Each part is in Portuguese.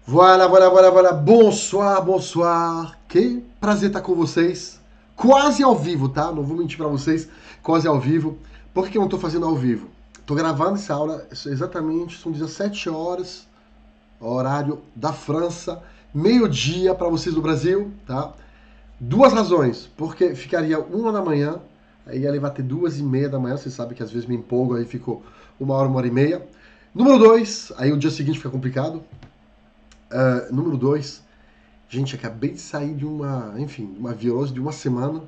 Voilà, voilà, voilà, voilà. Bonsoir, bonsoir. Que prazer estar com vocês. Quase ao vivo, tá? Não vou mentir pra vocês. Quase ao vivo. Por que eu não tô fazendo ao vivo? Tô gravando essa aula exatamente, são 17 horas, horário da França, meio-dia pra vocês do Brasil, tá? Duas razões. Porque ficaria 1 da manhã, aí ia levar até 2h30 da manhã. Você sabe que às vezes me empolgo, aí ficou 1 hora, 1 hora e meia. Número dois, aí o dia seguinte fica complicado. Número dois, gente, acabei de sair de uma virose de uma semana.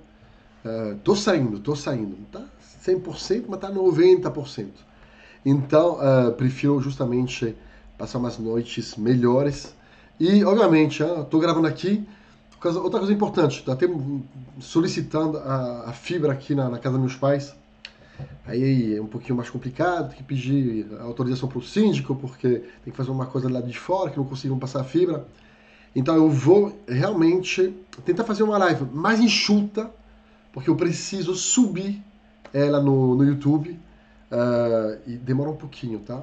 Tô saindo. Não tá 100%, mas tá 90%. Então, prefiro justamente passar umas noites melhores. E, obviamente, tô gravando aqui. Outra coisa importante, tô até solicitando a fibra aqui na casa dos meus pais. Aí é um pouquinho mais complicado, tem que pedir autorização para o síndico, porque tem que fazer uma coisa lá de fora, que não conseguiram passar a fibra. Então eu vou realmente tentar fazer uma live mais enxuta, porque eu preciso subir ela no YouTube. E demora um pouquinho, tá?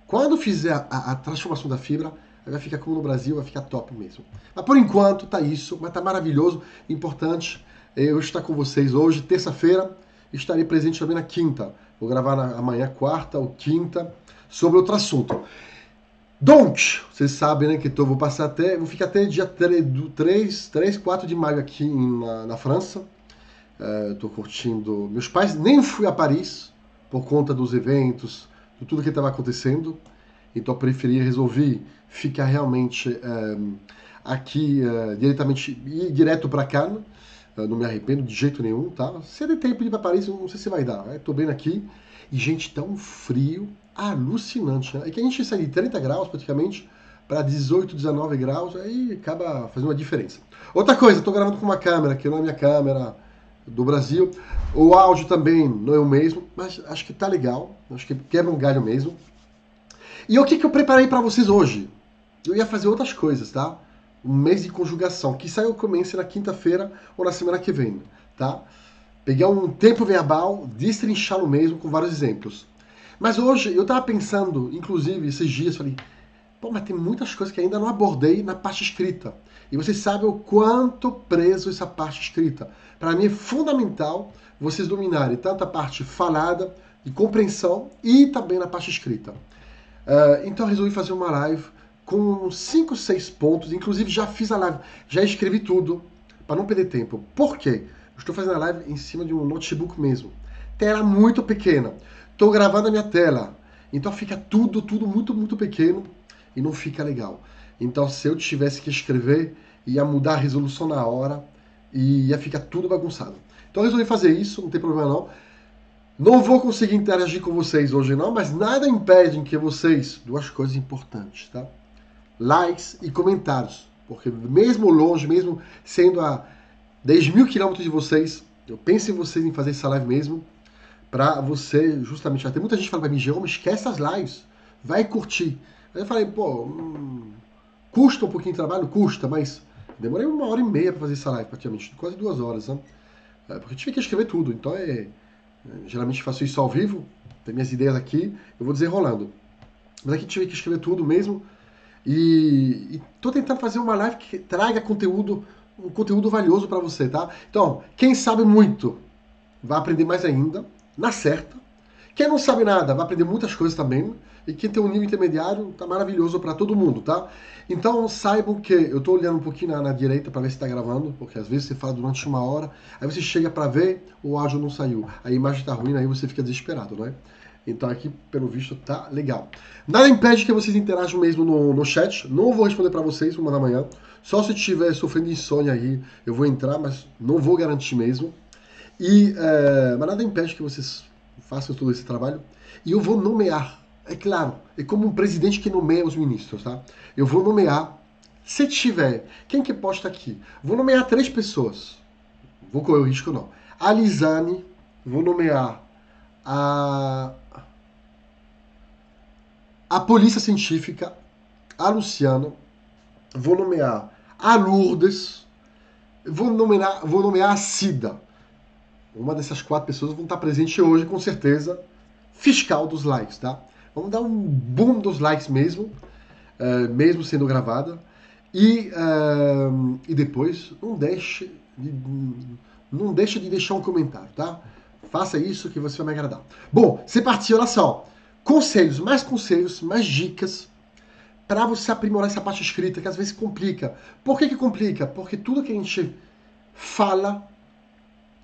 Quando fizer a transformação da fibra, vai ficar como no Brasil, vai ficar top mesmo. Mas por enquanto tá isso, mas tá maravilhoso, importante eu estar com vocês hoje, terça-feira, estarei presente também na quinta. Vou gravar amanhã, quarta ou quinta, sobre outro assunto. Donc, vocês sabem, né, que vou ficar até dia 3, 4 de maio aqui na França. Estou curtindo. Meus pais, nem fui a Paris por conta dos eventos, de tudo que estava acontecendo. Então resolvi ficar realmente aqui diretamente, ir direto para Cannes. Não me arrependo de jeito nenhum, tá? Se der tempo de ir para Paris, não sei se vai dar. Estou bem aqui. E, gente, tá um frio alucinante, né? É que a gente sai de 30 graus praticamente para 18, 19 graus, aí acaba fazendo uma diferença. Outra coisa, estou gravando com uma câmera, que não é minha câmera do Brasil. O áudio também não é o mesmo, mas acho que tá legal. Acho que quebra um galho mesmo. E o que eu preparei para vocês hoje? Eu ia fazer outras coisas, tá? Um mês de conjugação, que saiu comece na quinta-feira ou na semana que vem, tá? Pegar um tempo verbal, destrinchá-lo mesmo com vários exemplos. Mas hoje eu tava pensando, inclusive esses dias, falei, pô, mas tem muitas coisas que ainda não abordei na parte escrita. E vocês sabem o quanto preso essa parte escrita. Para mim é fundamental vocês dominarem tanto a parte falada, de compreensão, e também na parte escrita. Então eu resolvi fazer uma live com 5, 6 pontos. Inclusive já fiz a live, já escrevi tudo, para não perder tempo. Por quê? Eu estou fazendo a live em cima de um notebook mesmo. Tela muito pequena. Estou gravando a minha tela. Então fica tudo muito, muito pequeno e não fica legal. Então se eu tivesse que escrever, ia mudar a resolução na hora e ia ficar tudo bagunçado. Então eu resolvi fazer isso, não tem problema não. Não vou conseguir interagir com vocês hoje não, mas nada impede que vocês, duas coisas importantes, tá? Likes e comentários, porque mesmo longe, mesmo sendo a 10 mil quilômetros de vocês, eu penso em vocês em fazer essa live mesmo, pra você justamente, tem muita gente que fala pra mim, Jerome, esquece as lives, vai curtir. Aí eu falei, pô, custa um pouquinho de trabalho? Custa, mas demorei 1 hora e meia pra fazer essa live, praticamente, quase 2 horas, né? Porque eu tive que escrever tudo, então geralmente faço isso ao vivo, tem minhas ideias aqui, eu vou desenrolando. Mas aqui tive que escrever tudo mesmo. E tô tentando fazer uma live que traga conteúdo, um conteúdo valioso para você, tá? Então, quem sabe muito vai aprender mais ainda, na certa. Quem não sabe nada vai aprender muitas coisas também. E quem tem um nível intermediário tá maravilhoso para todo mundo, tá? Então saibam que eu tô olhando um pouquinho na direita para ver se tá gravando, porque às vezes você fala durante 1 hora, aí você chega para ver, o áudio não saiu, a imagem tá ruim, aí você fica desesperado, né? Então aqui, pelo visto, tá legal. Nada impede que vocês interajam mesmo no chat. Não vou responder para vocês 1 da manhã. Só se estiver sofrendo insônia aí, eu vou entrar, mas não vou garantir mesmo. Mas nada impede que vocês façam todo esse trabalho. E eu vou nomear. É claro, é como um presidente que nomeia os ministros, tá? Eu vou nomear, se tiver, quem que posta aqui? Vou nomear 3 pessoas. Vou correr o risco não. A Lisane, vou nomear a Polícia Científica, a Luciana, vou nomear a Lourdes, vou nomear a Cida. Uma dessas 4 pessoas vão estar presente hoje, com certeza, fiscal dos likes, tá? Vamos dar um boom dos likes mesmo. mesmo sendo gravada. E depois, não deixe de deixar um comentário, tá? Faça isso que você vai me agradar. Bom, c'est parti, olha só. Conselhos, mais dicas para você aprimorar essa parte escrita, que às vezes complica. Por que complica? Porque tudo que a gente fala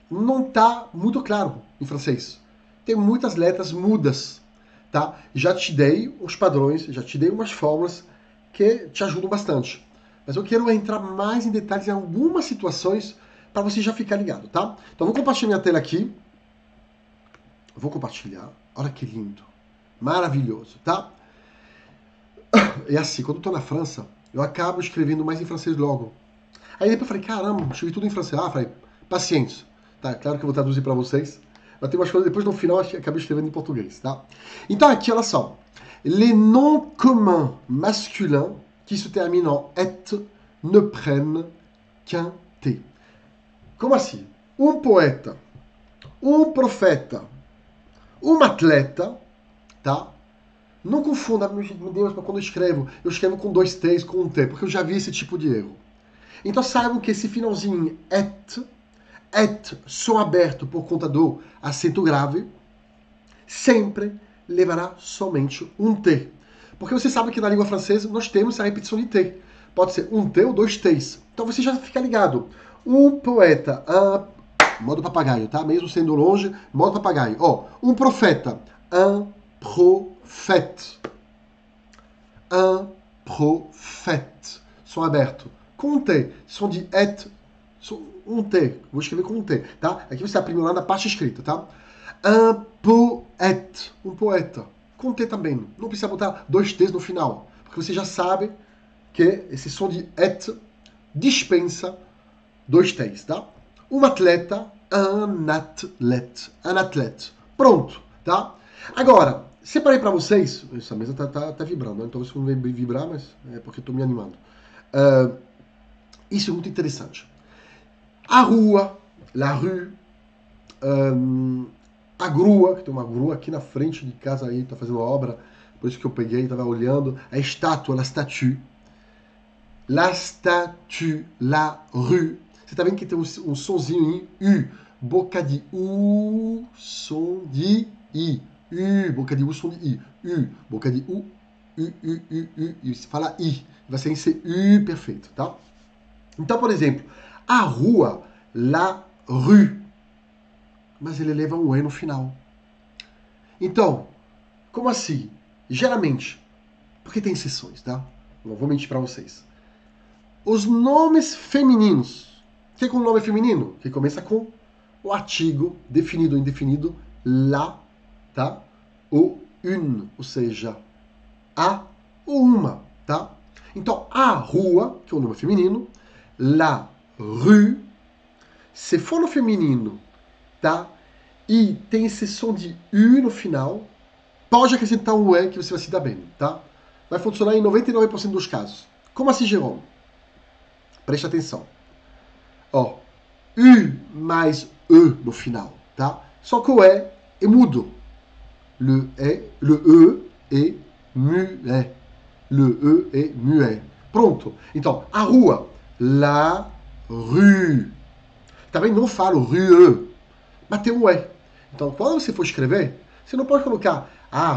não está muito claro em francês. Tem muitas letras mudas, tá? Já te dei os padrões, já te dei umas fórmulas que te ajudam bastante. Mas eu quero entrar mais em detalhes em algumas situações para você já ficar ligado, tá? Então, vou compartilhar minha tela aqui. Vou compartilhar. Olha que lindo. Maravilhoso, tá? É assim, quando eu tô na França, eu acabo escrevendo mais em francês logo. Aí depois eu falei, caramba, escrevi tudo em francês. Ah, falei, paciência. Tá, claro que eu vou traduzir para vocês. Mas tem umas coisas, depois no final eu acabei escrevendo em português, tá? Então aqui, olha só. Les noms communs masculins qui se terminam en et ne prennent qu'un T. Como assim? Um poeta, um profeta, um atleta, tá? Não confunda, meu Deus, mas quando eu escrevo com 2 T's, com um T, porque eu já vi esse tipo de erro. Então saibam que esse finalzinho et, som aberto por conta do acento grave, sempre levará somente um T. Porque você sabe que na língua francesa nós temos a repetição de T. Pode ser um T ou 2 T's. Então você já fica ligado. Um poeta, modo papagaio, tá? Mesmo sendo longe, modo papagaio. Ó, um profeta, un prophète. Un prophète. Som aberto. Com um T. Som de et. Um T. Vou escrever com um T, tá? Aqui você está aprimorando a parte escrita, tá? Un poète. Um poeta. Com T também. Não precisa botar 2 T's no final. Porque você já sabe que esse som de et dispensa 2 T's, tá? Um atleta, un athlète. Un athlète. Pronto, tá? Agora, separei para vocês. Essa mesa tá vibrando, né? Então isso não vai vibrar, mas é porque eu tô me animando. Isso é muito interessante. A rua, la rue, a grua, que tem uma grua aqui na frente de casa aí, tá fazendo obra, por isso que eu peguei, tava olhando. A estátua, la statue. La statue, la rue. Você tá vendo que tem um sonzinho em U. Boca de U, som de I. U, boca de U, som de I. U, boca de U, U, U, U, U. E se fala I, vai ser em U perfeito, tá? Então, por exemplo, a rua, la rue. Mas ele leva um E no final. Então, como assim? Geralmente, porque tem exceções, tá? Não vou mentir para vocês. Os nomes femininos. O que é um nome feminino? Que começa com o artigo definido ou indefinido, la, tá? Ou une, ou seja, a ou uma, tá? Então, a rua, que é o nome feminino, la rue, se for no feminino, tá? E tem esse som de U no final, pode acrescentar um E que você vai se dar bem, tá? Vai funcionar em 99% dos casos. Como assim, Jerome? Preste atenção. Ó, U mais E no final, tá? Só que o E é mudo. Le E est muet. Le E est muet. Pronto. Então, a rua. La rue. Também não falo rue, mas tem um E. Então, quando você for escrever, você não pode colocar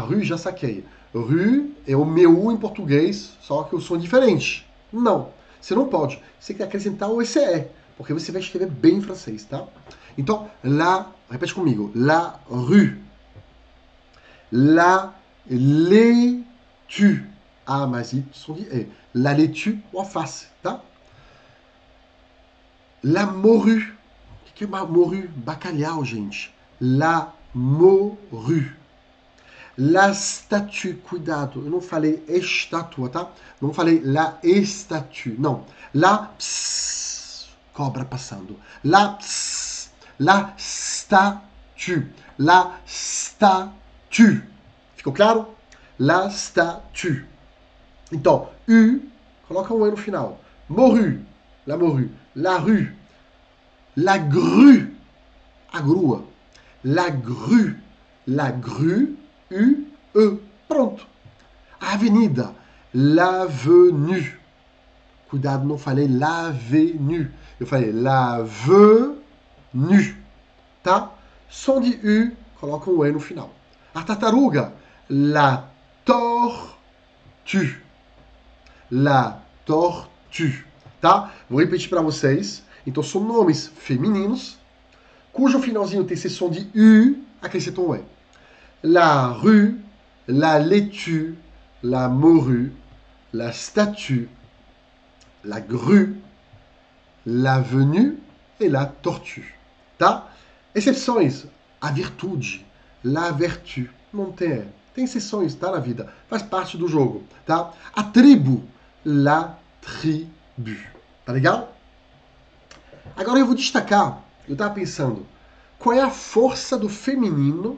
rue, já saquei. Rue é o meu U em português, só que o som é diferente. Não, você não pode. Você quer acrescentar o ECE, porque você vai escrever bem em francês, tá? Então, repete comigo. La rue. La laitue. Mas i, som de E. La laitue, ou a face, tá? La morue. O que é uma morue? Bacalhau, gente. La morue. La statue, cuidado, eu não falei estátua, tá? Não falei la statue, não. La cobra passando. La statue. La statue. Ficou claro? La statue. Então, U, coloca um E no final. Morue, la morue. La rue. La grue, a grua. La grue, U-E. Pronto. A avenida, l'avenue. Cuidado, não falei l'avenue. Eu falei l'avenue, tá? Som de U, coloca um E no final. A tartaruga, la tortue. La tortue, tá? Vou repetir para vocês. Então, são nomes femininos, cujo finalzinho tem esse som de U, acrescenta um E. La rue, la laitue, la morue, la statue, la grue, l'avenue e la tortue, tá? Exceções, a virtude, la vertu, não tem. Tem exceções, tá, na vida. Faz parte do jogo, tá? A tribo, la tribu, tá legal? Agora eu vou destacar, eu tava pensando, qual é a força do feminino,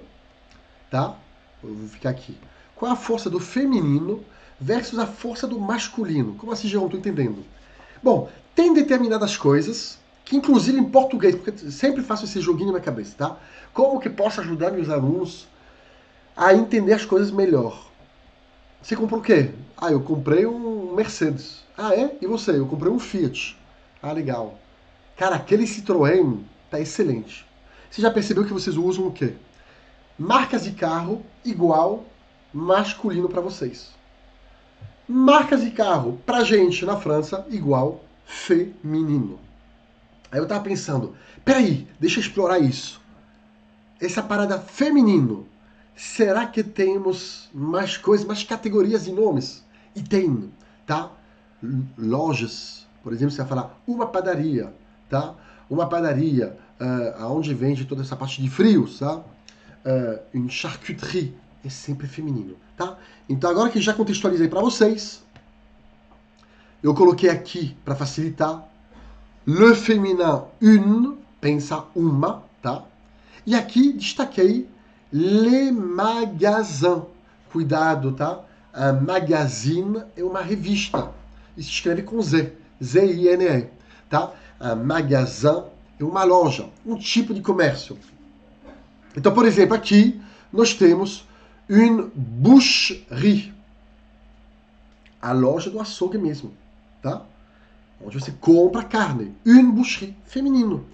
tá? Eu vou ficar aqui. Qual é a força do feminino versus a força do masculino? Como assim, João? Não tô entendendo. Bom, tem determinadas coisas que, inclusive em português, porque eu sempre faço esse joguinho na cabeça, tá? Como que posso ajudar meus alunos a entender as coisas melhor? Você comprou o quê? Ah, eu comprei um Mercedes. Ah, é? E você? Eu comprei um Fiat. Ah, legal. Cara, aquele Citroën tá excelente. Você já percebeu que vocês usam o quê? Marcas de carro igual masculino para vocês. Marcas de carro pra gente na França igual feminino. Aí eu tava pensando, peraí, deixa eu explorar isso. Essa parada feminino, será que temos mais coisas, mais categorias de nomes? E tem, tá? Lojas, por exemplo, você vai falar uma padaria, tá? Uma padaria, onde vende toda essa parte de frios, tá? Une charcuterie, é sempre feminino, tá? Então agora que já contextualizei para vocês, eu coloquei aqui para facilitar le féminin une, pensa uma, tá? E aqui destaquei les magasins. Cuidado, tá? A magazine é uma revista. E se escreve com Z. Z-I-N-E, tá? A magasin é uma loja, um tipo de comércio. Então, por exemplo, aqui nós temos une boucherie. A loja do açougue mesmo, tá? Onde você compra carne. Une boucherie, feminino.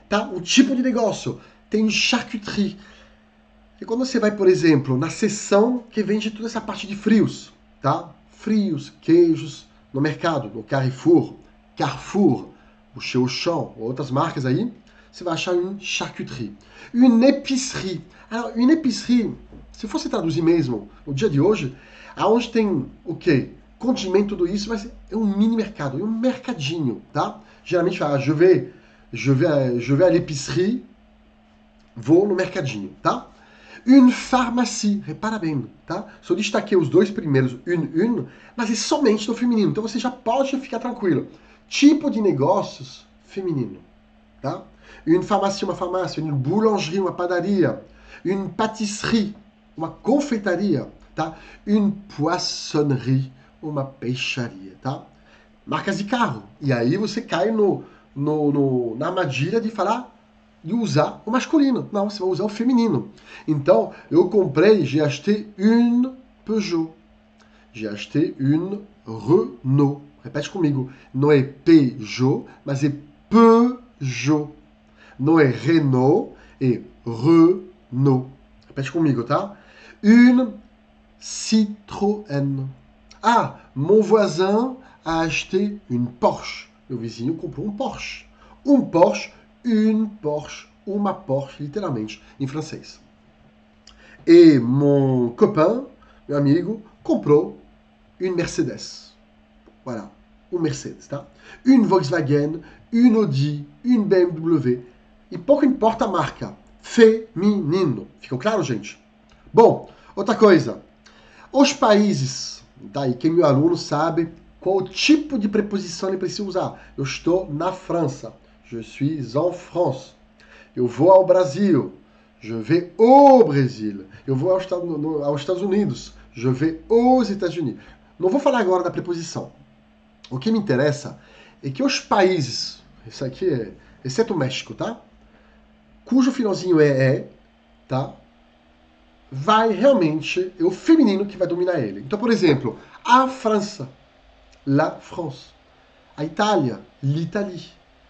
Tá? Um tipo de negócio. Tem charcuterie. E quando você vai, por exemplo, na seção que vende toda essa parte de frios, tá? Frios, queijos, no mercado, no Carrefour, o Auchan, outras marcas aí, você vai achar une charcuterie. Une épicerie. Alors, une épicerie, se fosse traduzir mesmo, no dia de hoje, aonde tem o quê? Condimento, tudo isso, mas é um mini mercado, é um mercadinho, tá? Geralmente, je vais à l'épicerie, vou no mercadinho, tá? Une pharmacie, repara bem, tá? Só destaquei os dois primeiros, une, mas é somente no feminino, então você já pode ficar tranquilo. Tipo de negócios feminino, tá? Une pharmacie, uma farmácia, une boulangerie, uma padaria, une pâtisserie, uma confeitaria, tá? Une poissonnerie, uma peixaria, tá? Marcas de carro. E aí você cai na armadilha de falar, de usar o masculino. Não, você vai usar o feminino. Então, eu comprei, j'ai acheté une Peugeot. J'ai acheté une Renault. Repete comigo. Não é Peugeot, mas é Peugeot. Não é Renault, é Renault. Repete comigo, tá? Une Citroën. Ah, mon voisin a acheté une Porsche. Meu vizinho comprou um Porsche. Um Porsche, une Porsche, uma Porsche, literalmente, em francês. Et mon copain, meu amigo, comprou une Mercedes. Voilà, um Mercedes, tá? Une Volkswagen, une Audi, une BMW. E pouco importa a marca. Feminino. Ficou claro, gente? Bom, outra coisa. Os países, tá? E quem é meu aluno sabe qual tipo de preposição ele precisa usar. Eu estou na França. Je suis en France. Eu vou ao Brasil. Je vais au Brésil. Eu vou aos Estados Unidos. Je vais aux États-Unis. Não vou falar agora da preposição. O que me interessa é que os países, isso aqui é, exceto o México, tá? Cujo finalzinho é, tá? Vai realmente, é o feminino que vai dominar ele. Então, por exemplo, A França, la France. A Itália, l'Italie.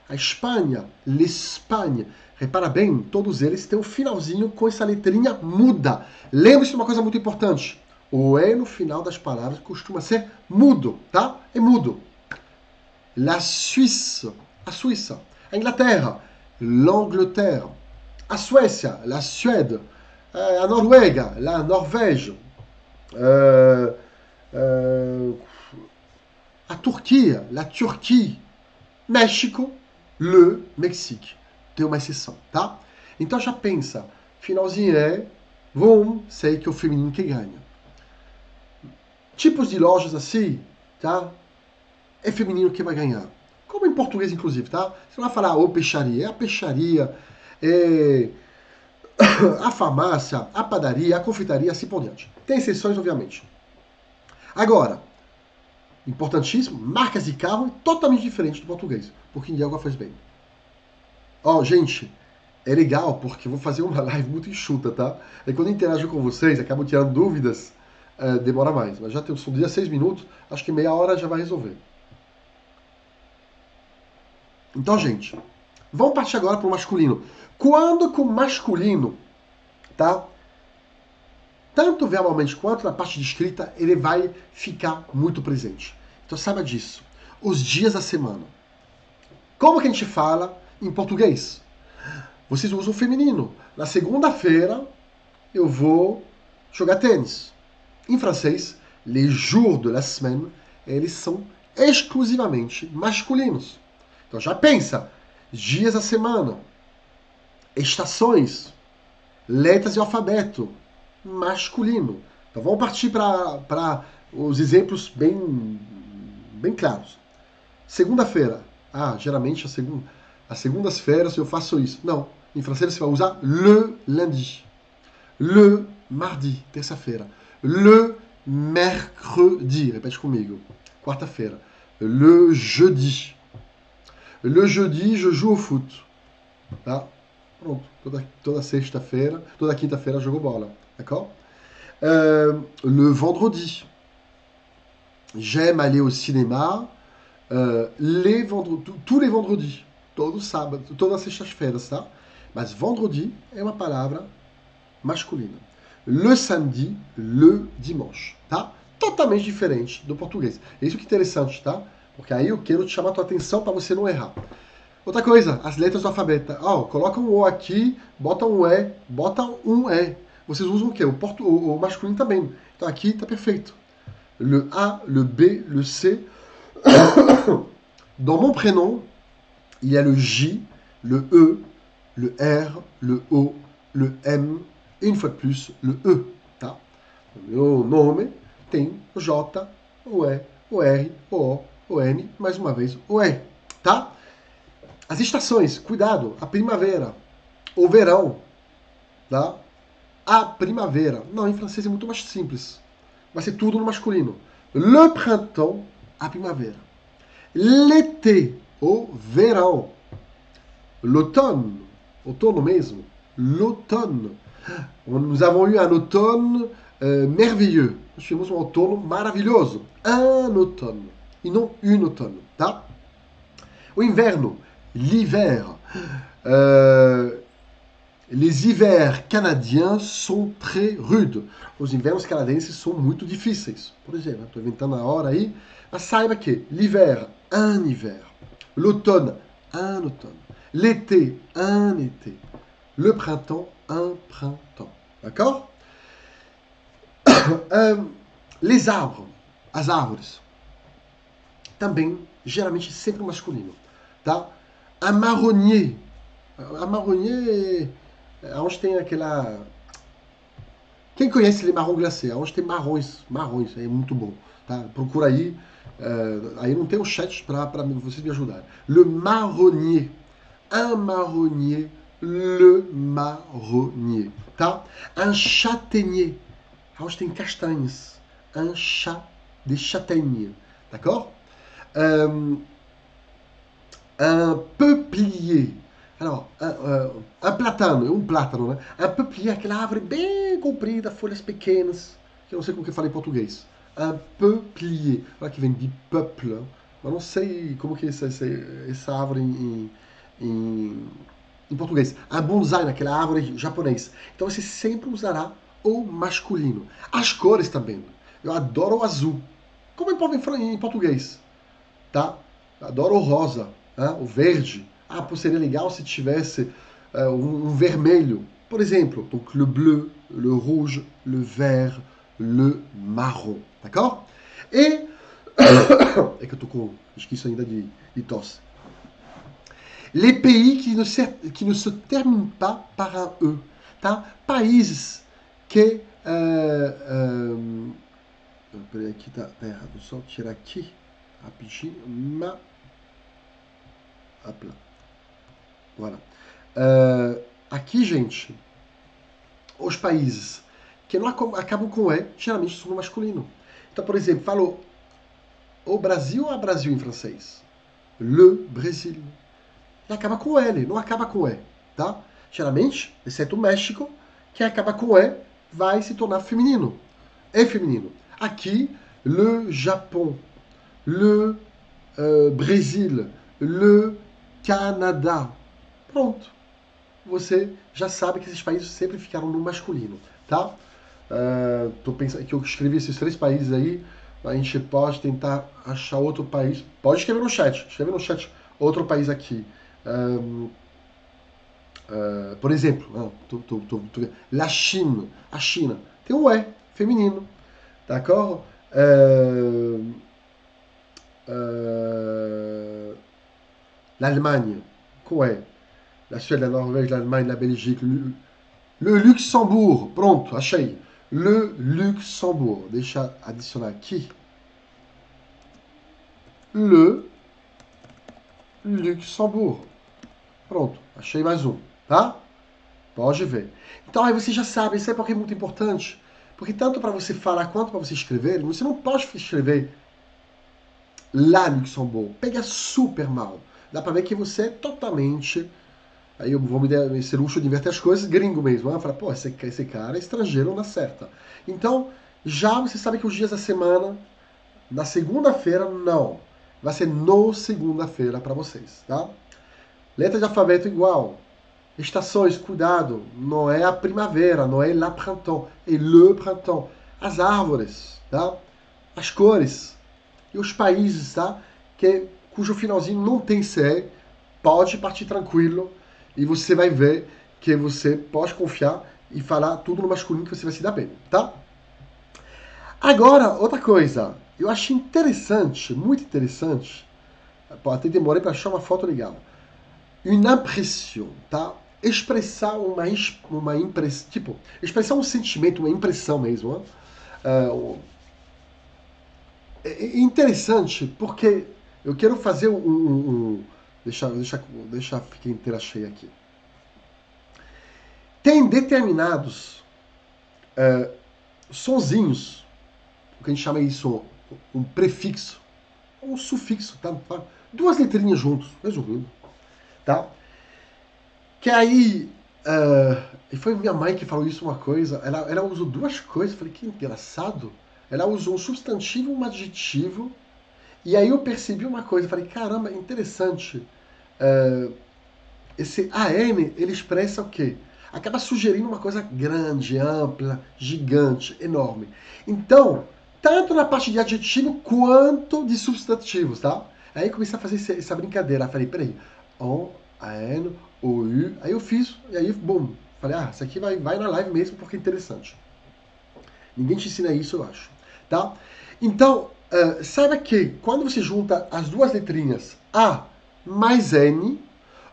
A Espanha, l'Espagne. Repara bem, todos eles têm um finalzinho com essa letrinha muda. Lembre-se de uma coisa muito importante. O E no final das palavras costuma ser mudo, tá? É mudo. La Suisse, a Suíça. A Inglaterra, l'Angleterre. A Suécia, la Suède. A Noruega, la Norvège. A Turquia, la Turquie. México, le Mexique. Tem uma exceção, tá? Então já pensa, finalzinho é, sei que é o feminino que ganha. Tipos de lojas assim, tá? É feminino que vai ganhar. Como em português, inclusive, tá? Você não vai falar o peixaria, é a peixaria, é a farmácia, a padaria, a confeitaria, assim por diante. Tem exceções, obviamente. Agora, importantíssimo, marcas de carro totalmente diferente do português, porque em água faz bem. Ó, gente, é legal porque eu vou fazer uma live muito enxuta, tá? E quando eu interajo com vocês, acabo tirando dúvidas, demora mais. Mas já são 16 minutos, acho que meia hora já vai resolver. Então, gente, vamos partir agora para o masculino. Quando com masculino, tá? Tanto verbalmente quanto na parte de escrita, ele vai ficar muito presente. Então saiba disso. Os dias da semana. Como que a gente fala em português? Vocês usam o feminino. Na segunda-feira, eu vou jogar tênis. Em francês, les jours de la semaine, eles são exclusivamente masculinos. Então já pensa, dias da semana, estações, letras de alfabeto, masculino. Então vamos partir para os exemplos bem claros. Segunda-feira. Geralmente as segundas-feiras eu faço isso. Não, em francês você vai usar le lundi. Le mardi, terça-feira. Le mercredi, repete comigo, quarta-feira. Le jeudi. Le jeudi, je joue au foot. Tá? Pronto. Toda sexta-feira, toda quinta-feira eu jogo bola. D'accord? Le vendredi. J'aime aller au cinéma tous les vendredis. Todo sábado, todas as sextas-feiras, tá? Mas vendredi é uma palavra masculina. Le samedi, le dimanche, tá? Totalmente diferente do português. É isso que é interessante, tá? Porque aí eu quero te chamar a tua atenção para você não errar. Outra coisa, as letras do alfabeto. Coloca um O aqui, bota um E, bota um E. Vocês usam o quê? O masculino também. Então aqui tá perfeito. Le A, le B, le C. Dans mon prénom, il y a le J, le E, le R, le O, le M, et une fois de plus, le E. Tá? O meu nome tem o J, o E, o R, o O, o M, mais uma vez o E. Tá? As estações, cuidado, a primavera, o verão, tá? A primavera. Não, em francês é muito mais simples. Vai ser tudo no masculino. Le printemps, a primavera. L'été, o verão. L'automne, outono mesmo. L'automne. Nous avons eu un automne merveilleux. Nós tivemos um outono maravilhoso. Un automne. E não une automne, tá? O inverno, l'hiver. Les hivers canadiens sont très rudes. Os invernos canadenses são muito difíceis. Por exemplo, estou inventando a hora aí, mas saiba que l'hiver, un hiver. L'automne, un automne. L'été, un été. Le printemps, un printemps. D'accord? Les arbres, as árvores. Também, geralmente, sempre masculino. Tá? Un marronnier. Un marronnier é onde tem aquela... Quem conhece les marrons glacés? Onde tem marrons, é muito bom. Tá? Procura aí. Aí não tem o chat para vocês me ajudarem. Le marronnier. Un marronnier. Le marronnier. Tá? Un châtaignier. Onde tem castanhas. Des châtaignes. D'accord? Un peuplier. Alors, un plátano, né? Un peuplier, aquela árvore bem comprida, folhas pequenas, que eu não sei como que fala em português. un peu plié. Olha que vem de peuple. Eu não sei como que é essa árvore em português. A bonsai, naquela árvore japonês. Então você sempre usará o masculino. As cores também. Eu adoro o azul. Como em português, tá? Eu adoro o rosa, né? O verde. Ah, pô, seria legal se tivesse um vermelho. Por exemplo, donc le bleu, le rouge, le vert, le marron. D'accord? E é que eu tô com esqueci ainda de tosse. Les pays qui ne se terminent pas par un E. Tá? Países que. Peraí, aqui tá errado. Só tirar aqui rapidinho. Hop lá. Voilà. Aqui, gente, os países que não acabam com E, geralmente são no masculino. Então, por exemplo, falou o Brasil ou a Brasil em francês? Le Brésil. E acaba com L, não acaba com E, tá? Geralmente, exceto o México, que acaba com E, vai se tornar feminino. É feminino. Aqui, le Japão, le Brésil, le Canadá. Pronto. Você já sabe que esses países sempre ficaram no masculino, tá? Tô pensando que eu escrevi esses 3 países aí. A gente pode tentar achar outro país. Pode escrever no chat. Escreve no chat outro país aqui. Por exemplo, la Chine. A China. Tem um E, feminino. D'accord? L'Allemagne. Com E. La Suède, la Norvège, l'Allemagne, la Belgique. Le Luxembourg. Pronto, achei. Le Luxembourg. Deixa adicionar aqui. Le Luxembourg. Pronto, achei mais um, tá? Pode ver. Então aí você já sabe, isso é porque é muito importante. Porque tanto para você falar quanto para você escrever, você não pode escrever lá Luxembourg. Pega super mal. Dá para ver que você é totalmente... Aí eu vou me dar esse luxo de inverter as coisas, gringo mesmo. Fala, pô, esse cara é estrangeiro, não acerta. Então, já você sabe que os dias da semana, na segunda-feira, não. Vai ser no segunda-feira para vocês, tá? Letra de alfabeto igual. Estações, cuidado. Não é a primavera, não é la printemps, é le printemps. As árvores, tá? As cores. E os países, tá? Cujo finalzinho não tem CE. Pode partir tranquilo. E você vai ver que você pode confiar e falar tudo no masculino que você vai se dar bem, tá? Agora, outra coisa. Eu achei interessante, muito interessante. Pô, até demorei para achar uma foto legal. Une impression, tá? Expressar uma impressão, tipo, expressar um sentimento, uma impressão mesmo. É interessante porque eu quero fazer deixa ficar inteira cheia aqui. Tem determinados sonzinhos, o que a gente chama isso um prefixo, um sufixo, tá? 2 letrinhas juntos, resumindo, tá? Que aí, e foi minha mãe que falou isso uma coisa, ela usou 2 coisas, eu falei, que engraçado. Ela usou um substantivo e um adjetivo, e aí eu percebi uma coisa, falei, caramba, interessante. Esse AM, ele expressa o quê? Acaba sugerindo uma coisa grande, ampla, gigante, enorme. Então, tanto na parte de adjetivo quanto de substantivos, tá? Aí comecei a fazer essa brincadeira. Falei, peraí, on, an, o, u. Aí eu fiz, e aí, bom. Falei, isso aqui vai na live mesmo porque é interessante. Ninguém te ensina isso, eu acho. Tá? Então, saiba que quando você junta as 2 letrinhas A mais N,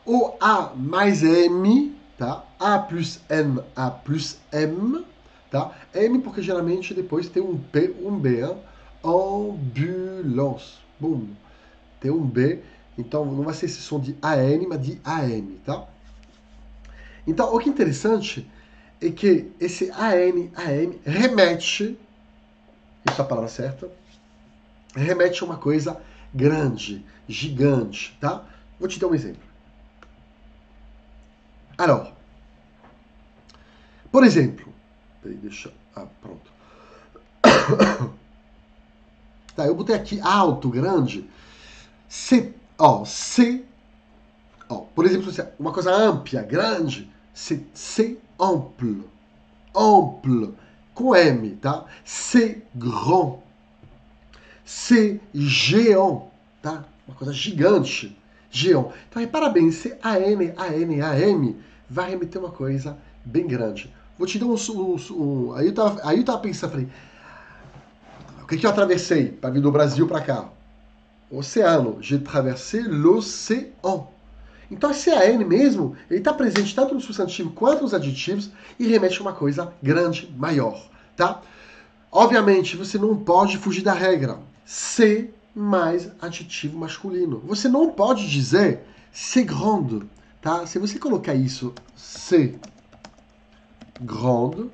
ou A mais M, tá? A plus M, A plus M, tá? M porque geralmente depois tem um P, um B, hein? Ambulance. Bum. Tem um B, então não vai ser esse som de AN, mas de AM, tá? Então, o que é interessante é que esse AN, AM remete, essa é a palavra certa, remete a uma coisa grande, gigante, tá? Vou te dar um exemplo. Alors, por exemplo, pronto. Tá, eu botei aqui alto, grande. C'est, ó, c'est, ó, por exemplo, uma coisa ampla, grande, c'est ample. Ample, com M, tá? C'est grand. C'est géant, tá? Uma coisa gigante. Géant. Então, repara bem, esse AM, AM, AM vai remeter uma coisa bem grande. Vou te dar aí eu tava pensando, falei, o que eu atravessei para vir do Brasil para cá? Oceano. J'ai traversé l'océan. Então, esse AN mesmo, ele está presente tanto no substantivo quanto nos adjetivos e remete a uma coisa grande, maior, tá? Obviamente, você não pode fugir da regra. C mais adjetivo masculino. Você não pode dizer c'est grande, tá? Se você colocar isso, c'est grande,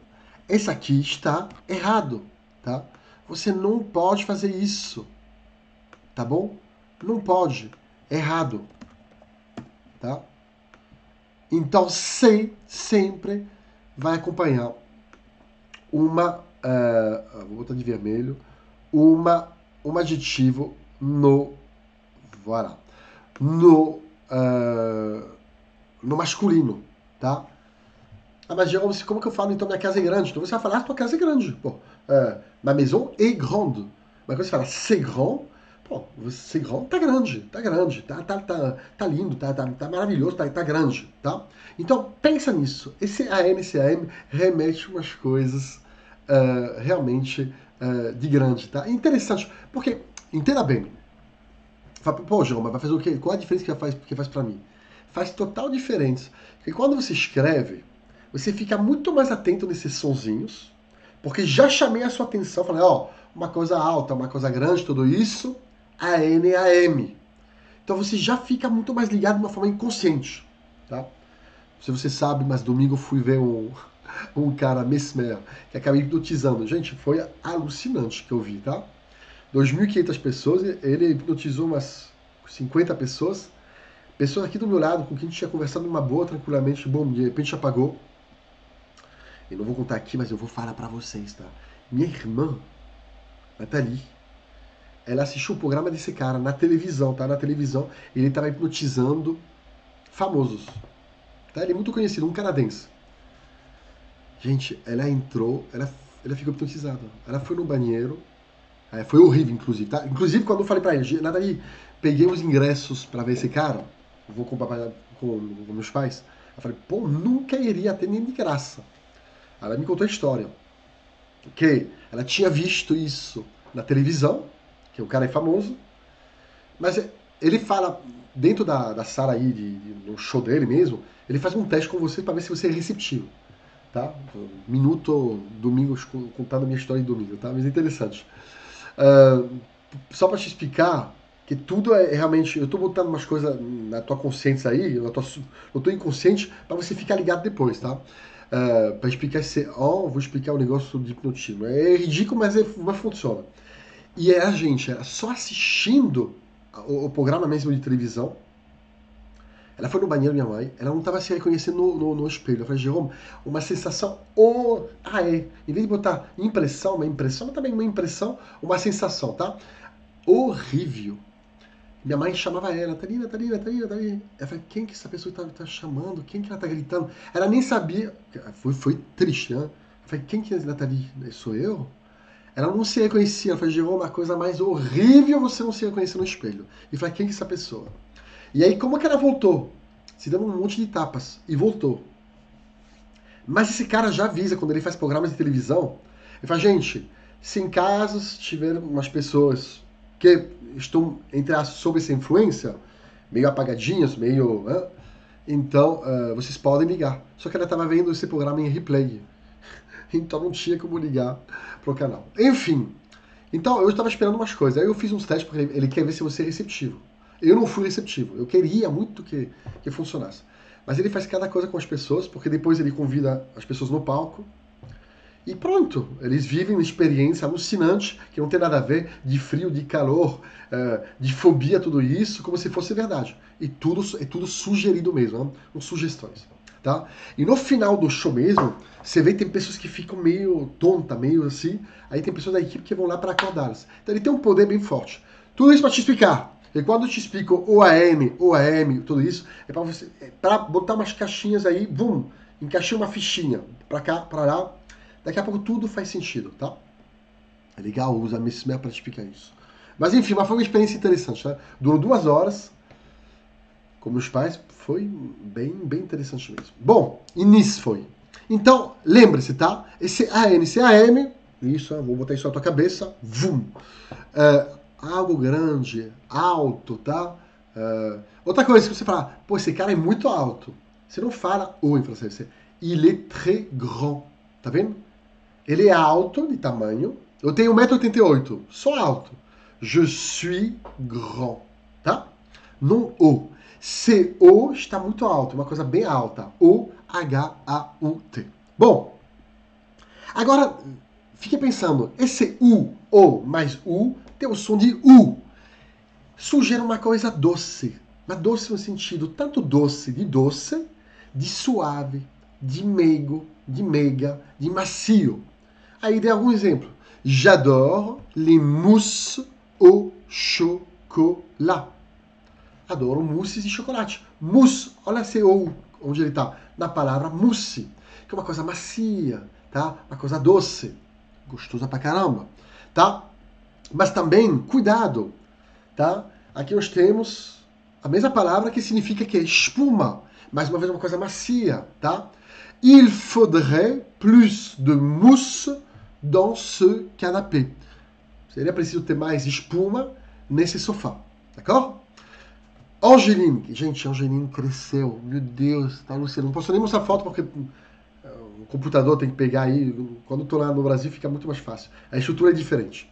esse aqui está errado, tá? Você não pode fazer isso, tá bom? Não pode. Errado. Tá? Então, c'est sempre vai acompanhar uma, vou botar de vermelho, um adjetivo no, voilà, no masculino, tá? Ah, mas Jerome, como que eu falo então minha casa é grande? Então você vai falar, tua casa é grande. Pô, ma maison est grande. Mas quando você fala c'est grand, pô, c'est grand tá grande, tá lindo, tá maravilhoso, tá grande, tá? Então pensa nisso. Esse AM remete umas coisas realmente de grande, tá? É interessante, porque, entenda bem, pô, Jerome, vai fazer o quê? Qual a diferença que faz pra mim? Faz total diferença. Porque quando você escreve, você fica muito mais atento nesses sonzinhos, porque já chamei a sua atenção, falei, ó, uma coisa alta, uma coisa grande, tudo isso, AN, AM. Então você já fica muito mais ligado de uma forma inconsciente, tá? Se você sabe, mas domingo eu fui ver um cara, Mesmer, que acabei hipnotizando. Gente, foi alucinante que eu vi, tá? 2.500 pessoas, ele hipnotizou umas 50 pessoas. Pessoas aqui do meu lado, com quem a gente tinha conversado numa boa, tranquilamente, bom, de repente apagou. Eu não vou contar aqui, mas eu vou falar pra vocês, tá? Minha irmã, Nathalie, ela assistiu o programa desse cara na televisão, tá? Na televisão, ele estava hipnotizando famosos. Tá? Ele é muito conhecido, um canadense. Gente, ela entrou, ela ficou hipnotizada. Ela foi no banheiro, foi horrível, inclusive, tá? Inclusive, quando eu falei pra ele, Nathalie, peguei os ingressos pra ver esse cara, eu vou comprar com meus pais. Eu falei, pô, nunca iria ter nem de graça. Ela me contou a história. Que ela tinha visto isso na televisão, que o cara é famoso, mas ele fala, dentro da sala aí, no show dele mesmo, ele faz um teste com você para ver se você é receptivo, tá? Minuto, domingo, contando a minha história de domingo, tá? Mas é interessante. Só para te explicar que tudo é realmente, eu tô botando umas coisas na tua consciência aí, no teu inconsciente, para você ficar ligado depois, tá? Para explicar esse, vou explicar o negócio de hipnotismo. É ridículo, mas funciona. E a gente era só assistindo o programa mesmo de televisão. Ela foi no banheiro, minha mãe, ela não estava se reconhecendo no espelho. Eu falei, Jerome, uma sensação, em vez de botar impressão, mas também uma impressão, uma sensação, tá? Horrível. Minha mãe chamava ela, Thalina. Eu falei, quem que essa pessoa tá chamando? Quem que ela tá gritando? Ela nem sabia. Foi triste, né? Eu falei, quem que é Nathalie? Sou eu? Ela não se reconhecia. Ela falou, Jerome, uma coisa mais horrível você não se reconhecer no espelho. E eu falei, quem que é essa pessoa? E aí, como que ela voltou? Se dando um monte de tapas. E voltou. Mas esse cara já avisa, quando ele faz programas de televisão, ele fala, gente, se em casos tiver umas pessoas que estão, entre as sob essa influência, meio apagadinhas, meio... então, vocês podem ligar. Só que ela estava vendo esse programa em replay. Então não tinha como ligar pro canal. Enfim, então eu estava esperando umas coisas. Aí eu fiz uns testes, porque ele quer ver se você é receptivo. Eu não fui receptivo. Eu queria muito que funcionasse. Mas ele faz cada coisa com as pessoas, porque depois ele convida as pessoas no palco. E pronto, eles vivem uma experiência alucinante, que não tem nada a ver de frio, de calor, de fobia, tudo isso, como se fosse verdade. E tudo é tudo sugerido mesmo, né? Com sugestões. tá? E no final do show mesmo, você vê que tem pessoas que ficam meio tonta, meio assim, aí tem pessoas da equipe que vão lá para acordá-las. Então ele tem um poder bem forte. Tudo isso para te explicar. E quando eu te explico o AM, tudo isso, é para você, para botar umas caixinhas aí, bum, encaixei uma fichinha para cá, para lá. Daqui a pouco tudo faz sentido, tá? É legal usar Mesmer para te explicar isso. Mas enfim, mas foi uma experiência interessante, tá? Durou 2 horas com meus pais, foi bem interessante mesmo. Bom, e nisso foi. Então, lembre-se, tá? Esse AM, isso, vou botar isso na tua cabeça, vum. Algo grande, alto, tá? Outra coisa que você fala, pô, esse cara é muito alto. Você não fala o em francês, você il est très grand, tá vendo? Ele é alto de tamanho. Eu tenho 1,88 m, sou alto. Je suis grand, tá? Não o. C-O está muito alto, uma coisa bem alta. O-H-A-U-T. Bom, agora fique pensando, esse U, O mais U, tem o som de U. Sugere uma coisa doce. Mas doce no sentido tanto doce, de suave, de meigo, de meiga, de macio. Aí dei algum exemplo. J'adore les mousses au chocolat. Adoro mousses de chocolate. Mousse, olha esse ou onde ele está. Na palavra mousse, que é uma coisa macia, tá? Uma coisa doce. Gostosa pra caramba, tá? Mas também, cuidado, tá? Aqui nós temos a mesma palavra que significa que é espuma. Mais uma vez, uma coisa macia, tá? Il faudrait plus de mousse dans ce canapé. Seria preciso ter mais espuma nesse sofá, d'accord? Angeline, gente, Angeline cresceu, meu Deus, tá alucinando. Não posso nem mostrar foto porque o computador tem que pegar aí. Quando eu tô lá no Brasil fica muito mais fácil. A estrutura é diferente.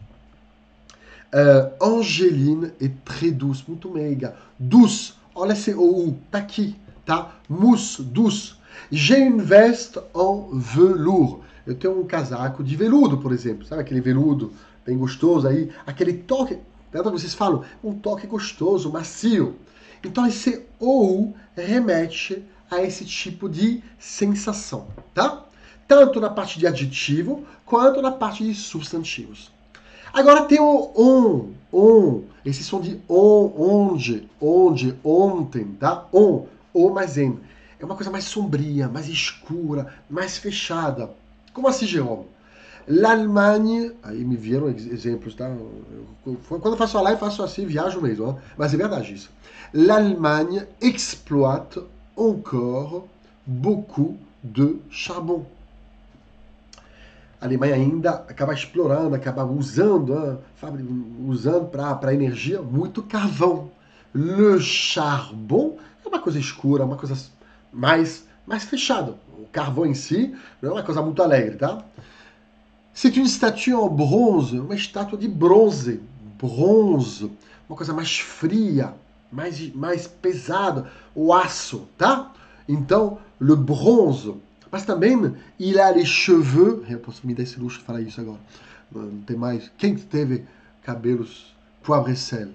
Angeline é très douce, muito meiga. Douce, olha esse OU, tá aqui, tá? Mousse, douce. J'ai une veste en velours. Eu tenho um casaco de veludo, por exemplo. Sabe aquele veludo bem gostoso aí? Aquele toque, lembra que vocês falam? Um toque gostoso, macio. Então esse OU remete a esse tipo de sensação, tá? Tanto na parte de adjetivo, quanto na parte de substantivos. Agora tem o on, esse som de onde, ontem, tá? O mais N. É uma coisa mais sombria, mais escura, mais fechada. Como assim, Jerome? L'Allemagne, aí me vieram exemplos, tá? Quando eu faço a live, faço assim, viajo mesmo, ó. Mas é verdade isso. L'Allemagne exploite encore beaucoup de charbon. A Alemanha ainda acaba explorando, acaba usando para energia muito carvão. Le charbon é uma coisa escura, uma coisa mais fechada. O carvão em si não é uma coisa muito alegre, tá? C'est une statue en bronze, uma estátua de bronze. Bronze, uma coisa mais fria, mais pesada, o aço, tá? Então, le bronze. Mas também, il a les cheveux. Eu posso me dar esse luxo de falar isso agora. Não tem mais. Quem teve cabelos poivre et sel?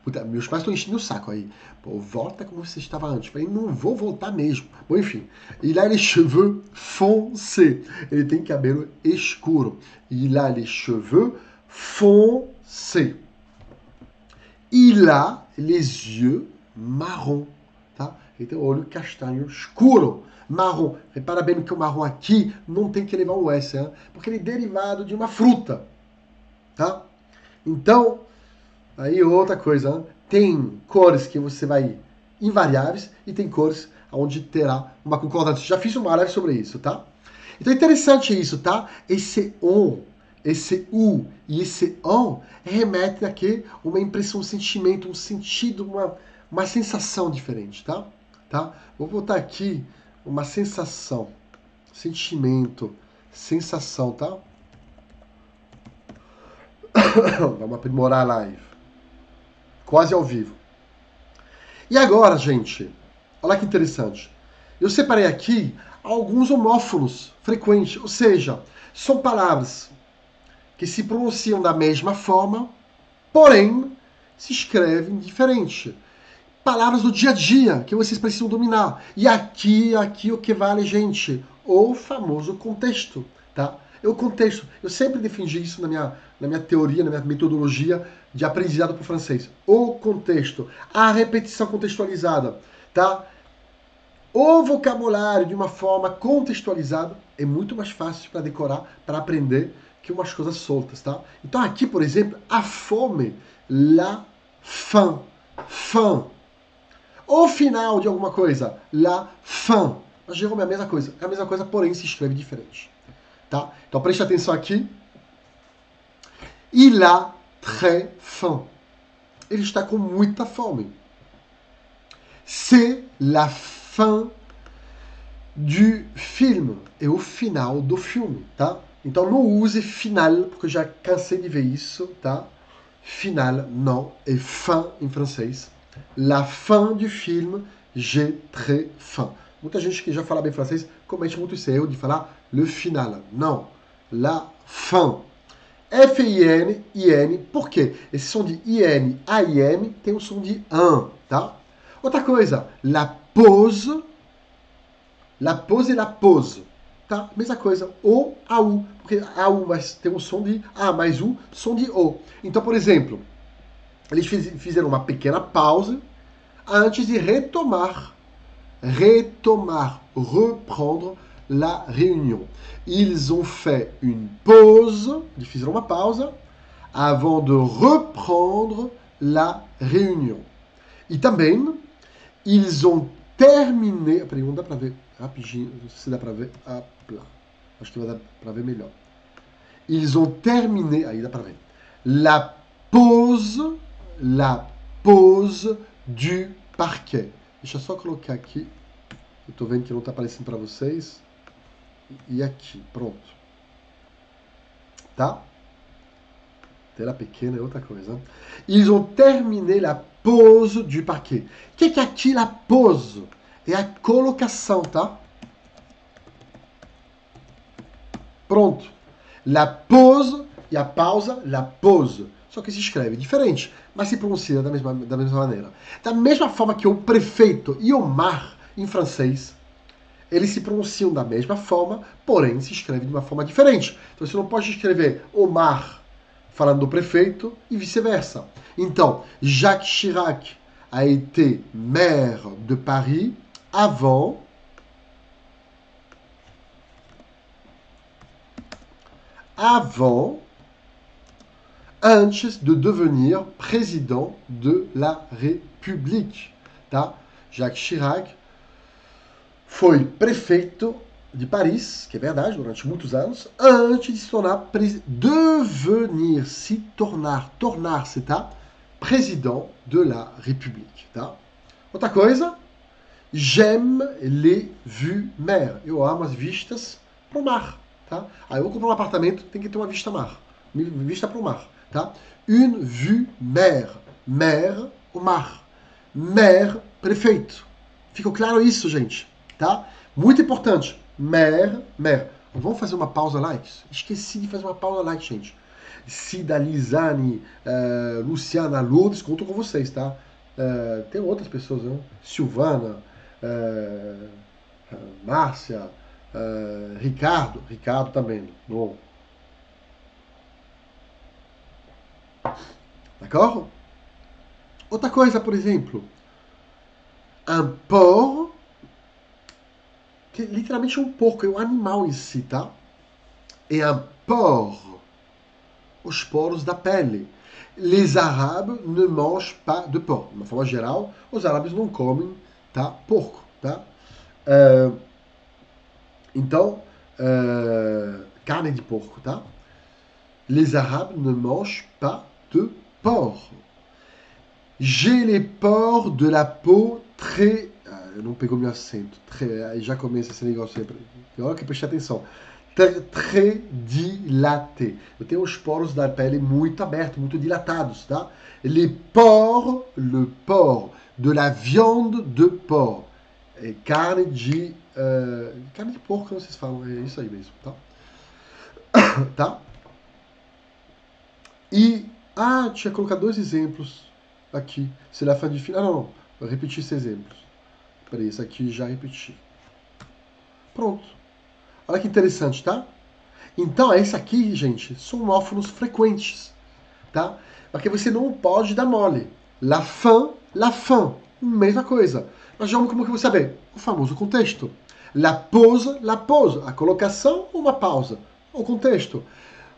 Puta, meus pais estão enchendo o saco aí. Pô, volta como você estava antes. Falei, não vou voltar mesmo. Bom, enfim. Il a les cheveux foncés. Ele tem cabelo escuro. Il a les cheveux foncés. Il a les yeux marrons. Tá? Ele tem o olho castanho escuro. Marrom. Repara bem que o marrom aqui não tem que levar um S, hein? Porque ele é derivado de uma fruta. Tá? Então, aí outra coisa, hein? Tem cores que você vai invariáveis e tem cores onde terá uma concordância. Já fiz uma live sobre isso, tá? Então é interessante isso, tá? Esse on, esse u e esse on remetem aqui uma impressão, um sentimento, um sentido, uma sensação diferente, tá? Vou botar aqui uma sensação, sentimento, sensação, tá? Vamos aprimorar a live. Quase ao vivo. E agora, gente, olha que interessante. Eu separei aqui alguns homófonos frequentes, ou seja, são palavras que se pronunciam da mesma forma, porém se escrevem diferente. palavras do dia a dia que vocês precisam dominar. E aqui o que vale, gente? O famoso contexto, tá? É o contexto. Eu sempre defendi isso na minha teoria, na minha metodologia de aprendizado para o francês. O contexto, a repetição contextualizada, tá? O vocabulário de uma forma contextualizada é muito mais fácil para decorar, para aprender, que umas coisas soltas, tá? Então aqui, por exemplo, a fome, la faim, faim. O final de alguma coisa, la fin. Mas Jerome é a mesma coisa. É a mesma coisa, porém se escreve diferente. Tá? Então preste atenção aqui. Il a très faim. Ele está com muita fome. C'est la fin du film. É o final do filme, tá? Então não use final, porque eu já cansei de ver isso, tá? Final, não. É fin em francês. La fin du film, j'ai très faim. Muita gente que já fala bem francês comete muito esse erro de falar le final. Não. La fin. F-I-N, I-N. Por quê? Esse som de I-N, A-I-M tem um som de an, tá? Outra coisa, la pause. La pause e la pause. Tá? Mesma coisa. O, a, u. Porque a, u tem um som de A, mais U, som de O. Então, por exemplo, eles fizeram uma pequena pausa antes de retomar, reprendre la réunion. Ils ont fait une pause, eles fizeram uma pausa, avant de reprendre la réunion. E também, ils ont terminé... Peraí, não dá pra ver rapidinho, não sei se dá pra ver. Acho que vai dar pra ver melhor. Ils ont terminé... Aí dá pra ver. La pause du parquet. Deixa eu só colocar aqui. Eu tô vendo que não tá aparecendo para vocês. E aqui, pronto. Tá? Tela pequena é outra coisa. Ils ont terminé la pause du parquet. O que é aqui la pause? É a colocação, tá? Pronto. La pause e a pausa, la pause. Só que se escreve diferente, mas se pronuncia da mesma maneira. Da mesma forma que o prefeito e o mar, em francês, eles se pronunciam da mesma forma, porém se escreve de uma forma diferente. Então você não pode escrever o mar falando do prefeito e vice-versa. Então, Jacques Chirac a été maire de Paris avant antes de devenir président de la République. Tá? Jacques Chirac foi prefeito de Paris, que é verdade, durante muitos anos, antes de se tornar tornar-se, tá? Président de la République, tá? Outra coisa, j'aime les vues mer. Eu amo as vistas pro mar, tá? Aí eu compro um apartamento, tem que ter uma vista mar, vista pro mar, tá? Une vue mer. Mer, o mar. Maire, prefeito. Ficou claro isso, gente? Tá? Muito importante. Maire. Vamos fazer uma pausa like? Esqueci de fazer uma pausa like, gente. Cida, Lisane, Luciana, Lourdes, conto com vocês, tá? Tem outras pessoas, né? Silvana, Márcia, Ricardo também. Bom. D'accord? Outra coisa, por exemplo, un porc, que literalmente é um porco, é um animal em si, tá? E un porc, os poros da pele. Les arabes ne mangent pas de porc. De uma forma geral, os árabes não comem, tá? Porco, tá? Então, carne de porco, tá? Les arabes ne mangent pas de porc. J'ai les pores de la peau très... não pegou meu acento. Aí já começa esse negócio aí. Olha que preste atenção. Très dilaté. Eu tenho os poros da pele muito abertos, muito dilatados, tá? Le porc de la viande de porc. É carne de porco, como vocês falam. É isso aí mesmo, tá? Tá? E... tinha que colocar dois exemplos aqui. C'est la fin du film. Não. Eu repeti esses exemplos. Peraí, esse aqui já repeti. Pronto. Olha que interessante, tá? Então, esse aqui, gente, são homófonos frequentes, tá? Porque você não pode dar mole. La fin, mesma coisa. Mas vamos como que você saber? O famoso contexto. La pause, a colocação ou uma pausa. O contexto.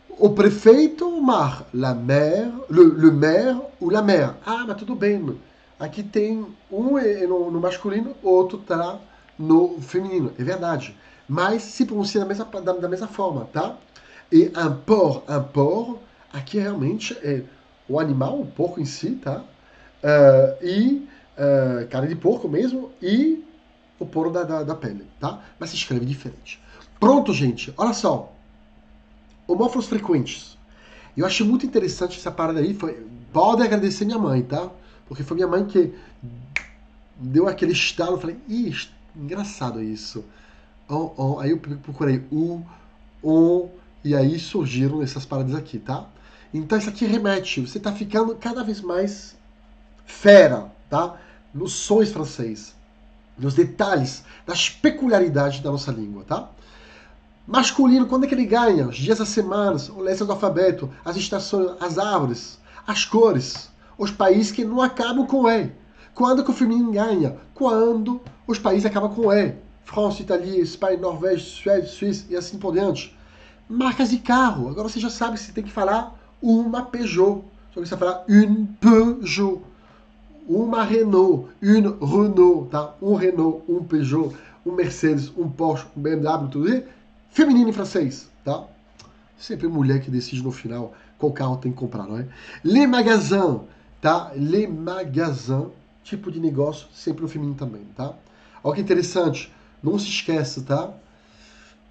O prefeito, o mar. La mer, le maire ou la mer. Ah, mas tudo bem. Aqui tem um no masculino, outro tá no feminino. É verdade. Mas se pronuncia da mesma forma, tá? E un porc, aqui realmente é o animal, o porco em si, tá? Carne de porco mesmo, e o poro da pele, tá? Mas se escreve diferente. Pronto, gente. Olha só. Homófonos frequentes. Eu achei muito interessante essa parada aí. Pode agradecer minha mãe, tá? Porque foi minha mãe que deu aquele estalo. Eu falei, ih, engraçado isso. Aí eu procurei on, e aí surgiram essas paradas aqui, tá? Então isso aqui remete. Você tá ficando cada vez mais fera, tá? Nos sons francês, nos detalhes, das peculiaridades da nossa língua, tá? Masculino, quando é que ele ganha? Os dias das semanas, o letras do alfabeto, as estações, as árvores, as cores, os países que não acabam com E. Quando que o feminino ganha? Quando os países acabam com E. França, Itália, Espanha, Noruega, Suécia, Suíça e assim por diante. Marcas de carro. Agora você já sabe que você tem que falar uma Peugeot. Só que você vai falar une Peugeot. Uma Renault, une Renault, tá? Um Renault, um Peugeot, um Mercedes, um Porsche, um BMW, tudo isso. Feminino em francês, tá? Sempre mulher que decide no final qual carro tem que comprar, não é? Les magasins, tá? Les magasins, tipo de negócio, sempre no feminino também, tá? Olha que interessante, não se esquece, tá?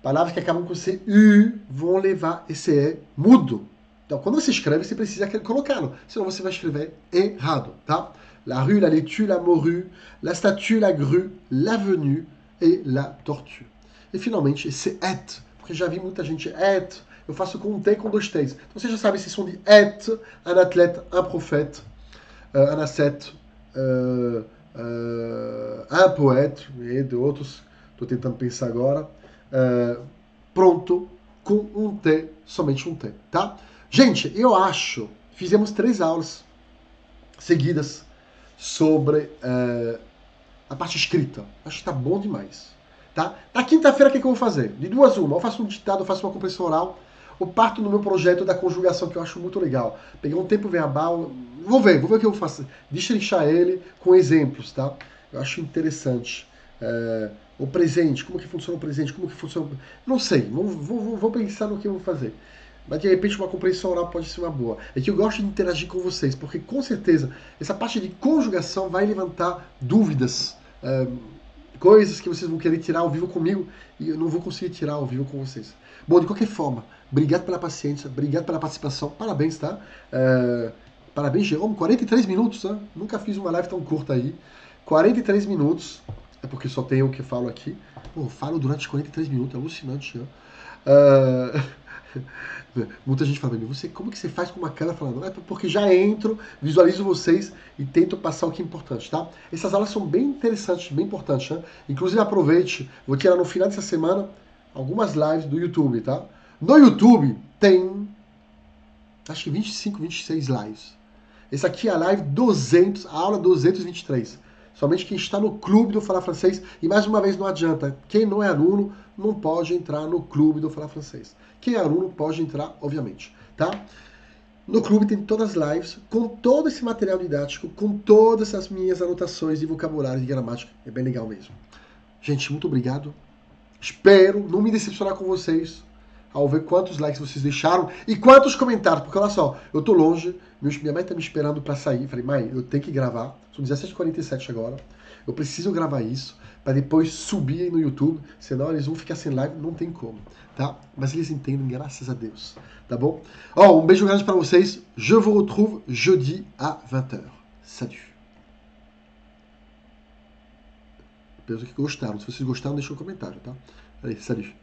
Palavras que acabam com CU vão levar esse E mudo. Então, quando você escreve, você precisa colocá-lo, senão você vai escrever errado, tá? La rue, la laitue, la morue, la statue, la grue, l'avenue et la tortue. E finalmente esse et, porque já vi muita gente et, eu faço com um T e com dois T's. Então você já sabe esse som de et, un athlète, un prophète, un ascète, un poète, e de outros, estou tentando pensar agora. Pronto, com um T, somente um T, tá? Gente, eu acho, fizemos 3 aulas seguidas sobre a parte escrita. Acho que tá bom demais. Tá? Na quinta-feira, o que eu vou fazer? De 2 a 1. Eu faço um ditado, eu faço uma compreensão oral. Eu parto no meu projeto da conjugação, que eu acho muito legal. Pegar um tempo verbal. Vou ver o que eu vou fazer. Destrinchar ele com exemplos, tá? Eu acho interessante. O presente, como que funciona o presente, como que funciona. Não sei, vou pensar no que eu vou fazer. Mas de repente uma compreensão oral pode ser uma boa. É que eu gosto de interagir com vocês, porque com certeza essa parte de conjugação vai levantar dúvidas, coisas que vocês vão querer tirar ao vivo comigo e eu não vou conseguir tirar ao vivo com vocês. Bom, de qualquer forma, obrigado pela paciência, obrigado pela participação, parabéns, tá? Parabéns, Jerome, 43 minutos, tá? Nunca fiz uma live tão curta aí. 43 minutos, é porque só tem eu que falo aqui. Pô, eu falo durante 43 minutos, é alucinante, né? Muita gente fala, você, como que você faz com uma câmera falando? É porque já entro, visualizo vocês e tento passar o que é importante, tá? Essas aulas são bem interessantes, bem importantes, né? Inclusive aproveite, vou tirar no final dessa semana algumas lives do YouTube, tá? No YouTube tem, acho que 25, 26 lives. Essa aqui é a live 200, a aula 223. Somente quem está no clube do Falar Francês, e mais uma vez não adianta, quem não é aluno não pode entrar no clube do Falar Francês. Quem é aluno pode entrar, obviamente, tá? No clube tem todas as lives, com todo esse material didático, com todas as minhas anotações de vocabulário e de gramática. É bem legal mesmo. Gente, muito obrigado. Espero não me decepcionar com vocês ao ver quantos likes vocês deixaram e quantos comentários, porque olha só, eu tô longe, minha mãe tá me esperando para sair, falei, mãe, eu tenho que gravar, são 17h47 agora, eu preciso gravar isso para depois subir no YouTube, senão eles vão ficar sem live, não tem como, tá? Mas eles entendem, graças a Deus, tá bom? Um beijo grande para vocês, je vous retrouve jeudi à 20h. Salut! Espero que gostaram, se vocês gostaram, deixa um comentário, tá? Allez, salut!